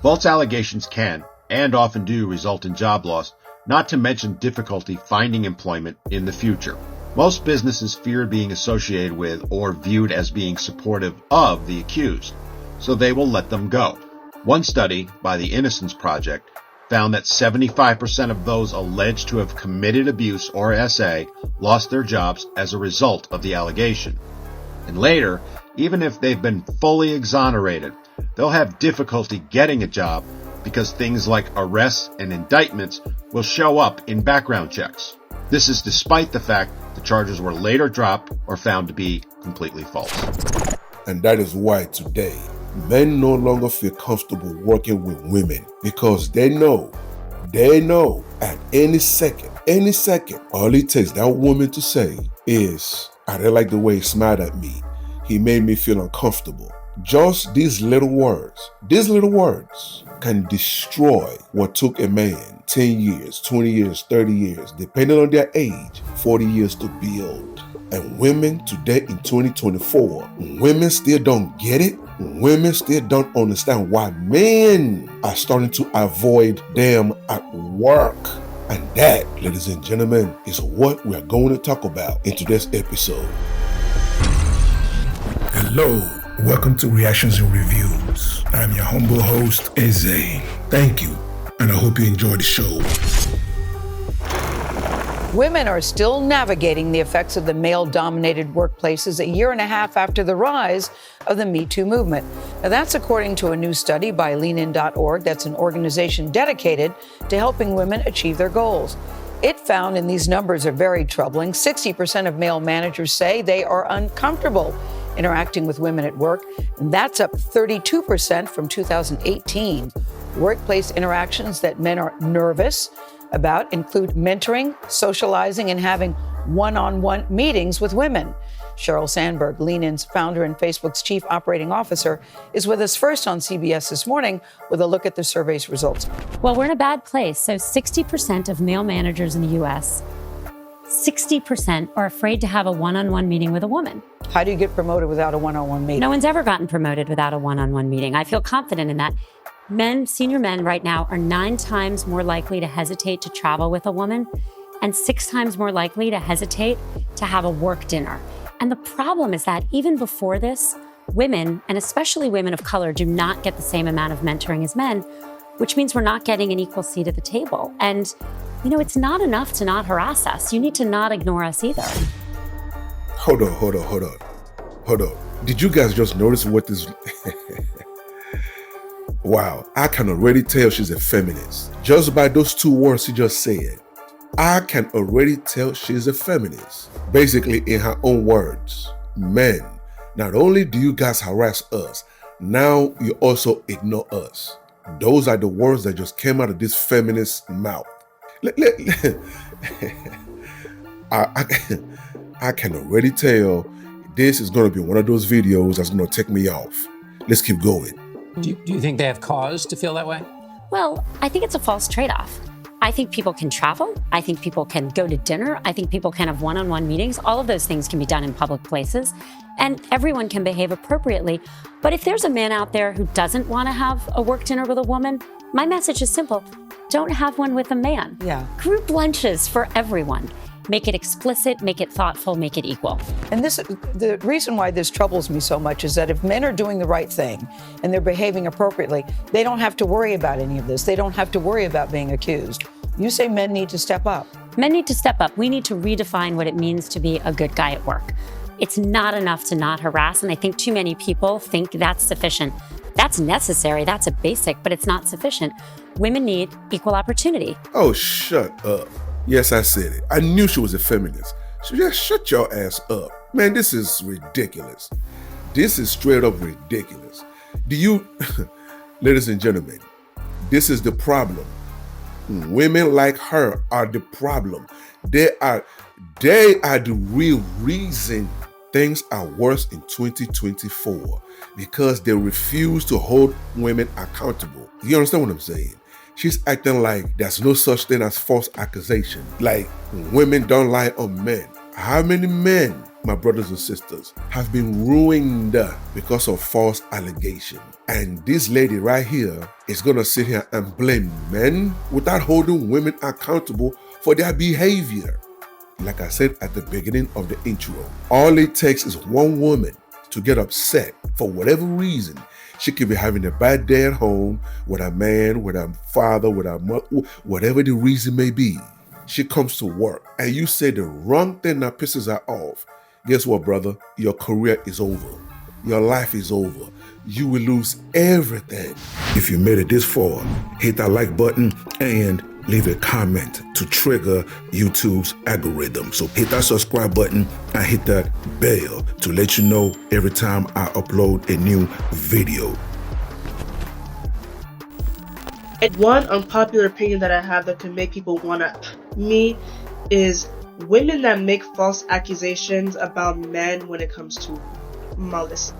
False allegations can, and often do, result in job loss, not to mention difficulty finding employment in the future. Most businesses fear being associated with or viewed as being supportive of the accused, so they will let them go. One study by the Innocence Project found that 75% of those alleged to have committed abuse or SA lost their jobs as a result of the allegation. And later, even if they've been fully exonerated, they'll have difficulty getting a job because things like arrests and indictments will show up in background checks. This is despite the fact the charges were later dropped or found to be completely false. And that is why today, men no longer feel comfortable working with women because they know at any second, all it takes that woman to say is, I didn't like the way he smiled at me. He made me feel uncomfortable. Just these little words can destroy what took a man 10 years, 20 years, 30 years, depending on their age, 40 years to build. And women today in 2024, women still don't get it. Women still don't understand why men are starting to avoid them at work. And that, ladies and gentlemen, is what we are going to talk about in today's episode. Hello, welcome to Reactions and Reviews. I'm your humble host, Eze. Thank you, and I hope you enjoy the show. Women are still navigating the effects of the male-dominated workplaces a year and a half after the rise of the Me Too movement. Now, that's according to a new study by leanin.org. That's an organization dedicated to helping women achieve their goals. It found, and these numbers are very troubling, 60% of male managers say they are uncomfortable interacting with women at work, and that's up 32% from 2018. Workplace interactions that men are nervous about include mentoring, socializing, and having one-on-one meetings with women. Sheryl Sandberg, Leanin's founder and Facebook's chief operating officer, is with us first on CBS This Morning with a look at the survey's results. Well, we're in a bad place. So 60% of male managers in the U.S., 60% are afraid to have a one-on-one meeting with a woman. How do you get promoted without a one-on-one meeting? No one's ever gotten promoted without a one-on-one meeting. I feel confident in that. Men, senior men right now, are 9 times more likely to hesitate to travel with a woman and 6 times more likely to hesitate to have a work dinner. And the problem is that even before this, women, and especially women of color, do not get the same amount of mentoring as men, which means we're not getting an equal seat at the table. And, you know, it's not enough to not harass us. You need to not ignore us either. Hold on. Did you guys just notice what this... Wow, I can already tell she's a feminist. Just by those 2 words she just said, I can already tell she's a feminist. Basically, in her own words, men, not only do you guys harass us, now you also ignore us. Those are the words that just came out of this feminist mouth. I can already tell this is going to be one of those videos that's going to take me off. Let's keep going. Do you think they have cause to feel that way? Well, I think it's a false trade-off. I think people can travel. I think people can go to dinner. I think people can have one-on-one meetings. All of those things can be done in public places, and everyone can behave appropriately. But if there's a man out there who doesn't want to have a work dinner with a woman, my message is simple. Don't have one with a man. Yeah. Group lunches for everyone. Make it explicit, make it thoughtful, make it equal. And the reason why this troubles me so much is that if men are doing the right thing and they're behaving appropriately, they don't have to worry about any of this. They don't have to worry about being accused. You say men need to step up. Men need to step up. We need to redefine what it means to be a good guy at work. It's not enough to not harass, and I think too many people think that's sufficient. That's necessary, that's a basic, but it's not sufficient. Women need equal opportunity. Oh, shut up. Yes, I said it. I knew she was a feminist. So just shut your ass up. Man, this is ridiculous. This is straight up ridiculous. Ladies and gentlemen, this is the problem. Women like her are the problem. They are the real reason things are worse in 2024 because they refuse to hold women accountable. You understand what I'm saying? She's acting like there's no such thing as false accusation. Like women don't lie on men. How many men my brothers and sisters, have been ruined because of false allegation. And this lady right here is going to sit here and blame men without holding women accountable for their behavior. Like I said at the beginning of the intro, all it takes is one woman to get upset for whatever reason. She could be having a bad day at home with her man, with her father, with her mother, whatever the reason may be. She comes to work and you say the wrong thing that pisses her off. Guess what, brother? Your career is over. Your life is over. You will lose everything. If you made it this far, hit that like button and leave a comment to trigger YouTube's algorithm. So hit that subscribe button and hit that bell to let you know every time I upload a new video. One unpopular opinion that I have that could make people wanna me is women that make false accusations about men when it comes to molestation,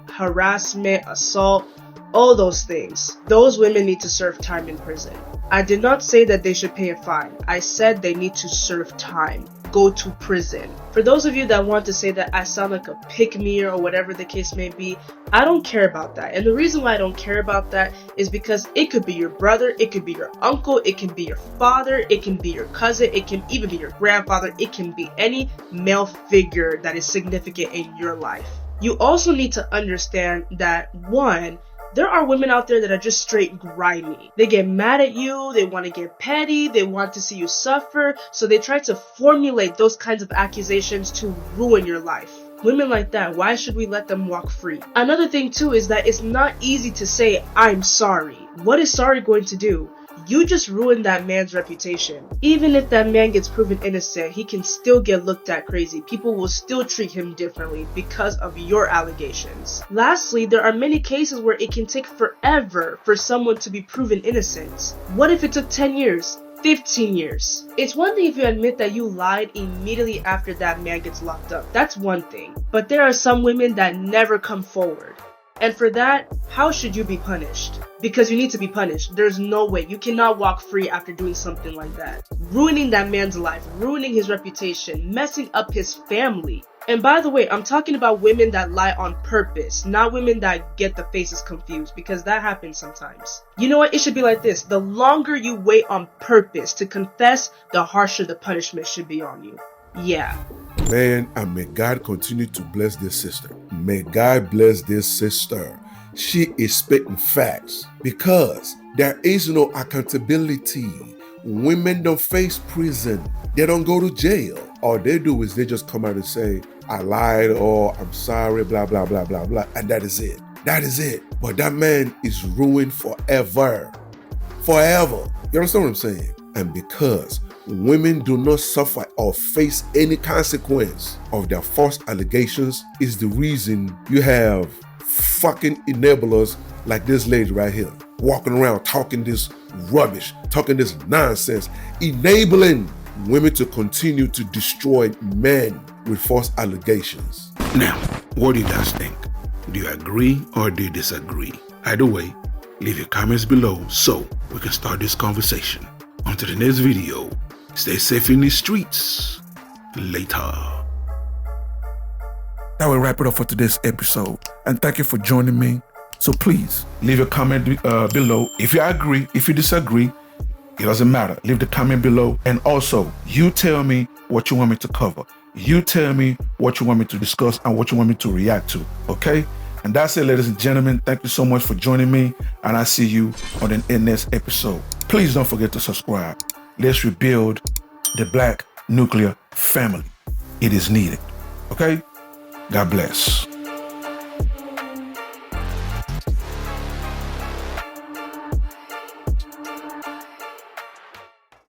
harassment, assault, all those things. Those women need to serve time in prison. I did not say that they should pay a fine. I said they need to serve time. Go to prison. For those of you that want to say that I sound like a pick-me or whatever the case may be, I don't care about that. And the reason why I don't care about that is because it could be your brother, it could be your uncle, it can be your father, it can be your cousin, it can even be your grandfather, it can be any male figure that is significant in your life. You also need to understand that, one, there are women out there that are just straight grimy. They get mad at you, they want to get petty, they want to see you suffer, so they try to formulate those kinds of accusations to ruin your life. Women like that, why should we let them walk free? Another thing too is that it's not easy to say, I'm sorry. What is sorry going to do? You just ruined that man's reputation. Even if that man gets proven innocent, he can still get looked at crazy. People will still treat him differently because of your allegations. Lastly, there are many cases where it can take forever for someone to be proven innocent. What if it took 10 years? 15 years. It's one thing if you admit that you lied immediately after that man gets locked up. That's one thing. But there are some women that never come forward. And for that, how should you be punished? Because you need to be punished. There's no way. You cannot walk free after doing something like that. Ruining that man's life, ruining his reputation, messing up his family. And by the way, I'm talking about women that lie on purpose, not women that get the faces confused, because that happens sometimes. You know what? It should be like this. The longer you wait on purpose to confess, the harsher the punishment should be on you. Yeah. Man, and may God continue to bless this sister. May God bless this sister. She is spitting facts because there is no accountability. Women don't face prison. They don't go to jail. All they do is they just come out and say, I lied, or I'm sorry, blah, blah, blah, blah, blah. And that is it. That is it. But that man is ruined forever. Forever. You understand what I'm saying? And because women do not suffer or face any consequence of their false allegations is the reason you have fucking enablers like this lady right here, walking around talking this rubbish, talking this nonsense, enabling women to continue to destroy men with false allegations. Now, what do you guys think? Do you agree or do you disagree? Either way, leave your comments below so we can start this conversation. Until the next video, stay safe in the streets. Later. That will wrap it up for today's episode. And thank you for joining me. So please leave a comment below. If you agree, if you disagree, it doesn't matter. Leave the comment below. And also, you tell me what you want me to cover. You tell me what you want me to discuss and what you want me to react to. Okay? And that's it, ladies and gentlemen. Thank you so much for joining me. And I'll see you on the next episode. Please don't forget to subscribe. Let's rebuild the Black nuclear family. It is needed. Okay? God bless.